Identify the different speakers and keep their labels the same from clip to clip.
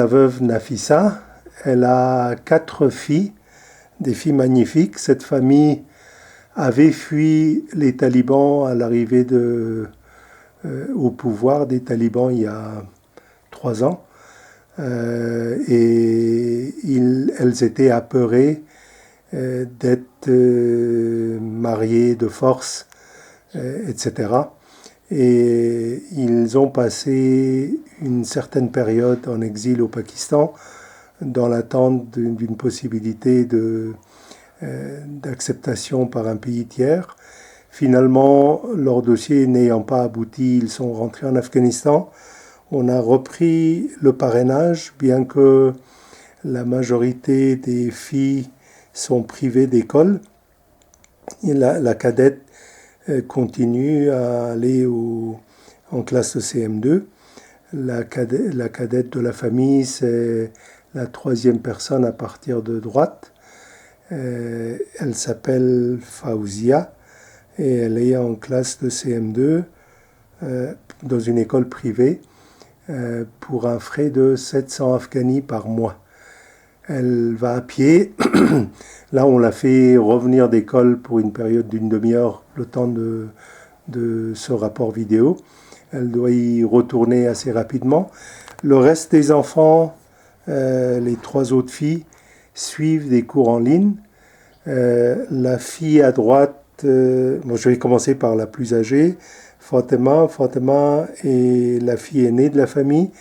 Speaker 1: La veuve Nafissa, elle a 4 filles, des filles magnifiques. Cette famille avait fui les talibans à l'arrivée au pouvoir des talibans il y a 3 ans. Et elles étaient apeurées d'être mariées de force, etc. Et ils ont passé une certaine période en exil au Pakistan dans l'attente d'une possibilité d'acceptation par un pays tiers. Finalement, leur dossier n'ayant pas abouti, ils sont rentrés en Afghanistan. On a repris le parrainage, bien que la majorité des filles sont privées d'école. La cadette continue à aller en classe de CM2. La cadette de la famille, c'est la 3e personne à partir de droite. Elle s'appelle Faouzia et elle est en classe de CM2 dans une école privée pour un frais de 700 afghani par mois. Elle va à pied. Là, on l'a fait revenir d'école pour une période d'une demi-heure, le temps de ce rapport vidéo. Elle doit y retourner assez rapidement. Le reste des enfants, les 3 autres filles, suivent des cours en ligne. La fille à droite, je vais commencer par la plus âgée, Fatima. Fatima est la fille aînée de la famille.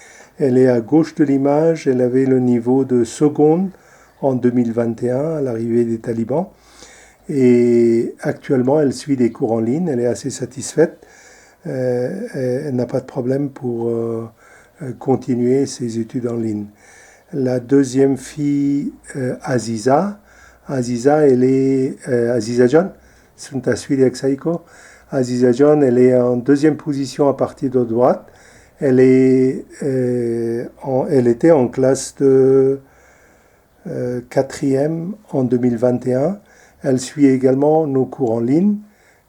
Speaker 1: Elle est à gauche de l'image. Elle avait le niveau de seconde en 2021 à l'arrivée des talibans. Et actuellement, elle suit des cours en ligne. Elle est assez satisfaite. Elle n'a pas de problème pour continuer ses études en ligne. La deuxième fille, Aziza. Aziza, elle est Aziza John. Aziza John, elle est en 2e position à partir de droite. Elle était en classe de 4e en 2021. Elle suit également nos cours en ligne.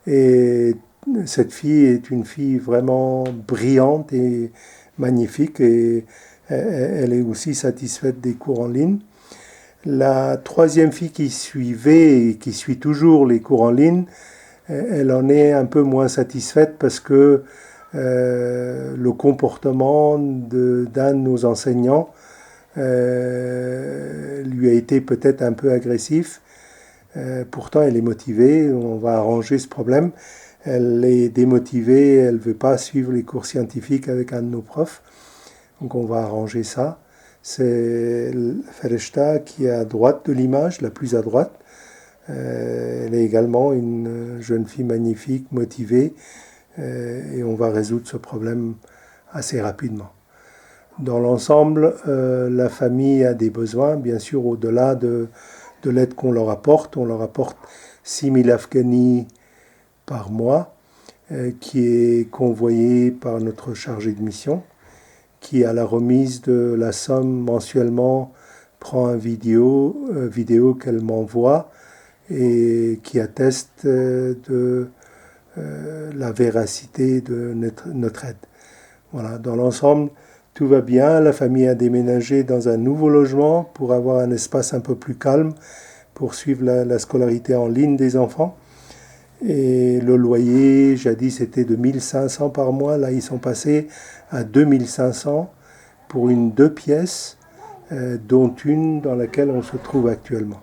Speaker 1: Et cette fille est une fille vraiment brillante et magnifique. Et elle est aussi satisfaite des cours en ligne. La 3e fille qui suivait et qui suit toujours les cours en ligne, elle en est un peu moins satisfaite parce que le comportement d'un de nos enseignants lui a été peut-être un peu agressif. Pourtant, elle est motivée, on va arranger ce problème. Elle est démotivée, elle ne veut pas suivre les cours scientifiques avec un de nos profs. Donc on va arranger ça. C'est Fereshta qui est à droite de l'image, la plus à droite. Elle est également une jeune fille magnifique, motivée. Et on va résoudre ce problème assez rapidement. Dans l'ensemble, la famille a des besoins, bien sûr, au-delà de l'aide qu'on leur apporte. On leur apporte 6 000 afghani par mois, qui est convoyé par notre chargé de mission, qui, à la remise de la somme mensuellement, prend une vidéo qu'elle m'envoie et qui atteste de la véracité de notre aide. Voilà, dans l'ensemble, tout va bien. La famille a déménagé dans un nouveau logement pour avoir un espace un peu plus calme pour suivre la scolarité en ligne des enfants. Et le loyer, jadis, était de 1 500 par mois. Là, ils sont passés à 2 500 pour une 2 pièces, dont une dans laquelle on se trouve actuellement.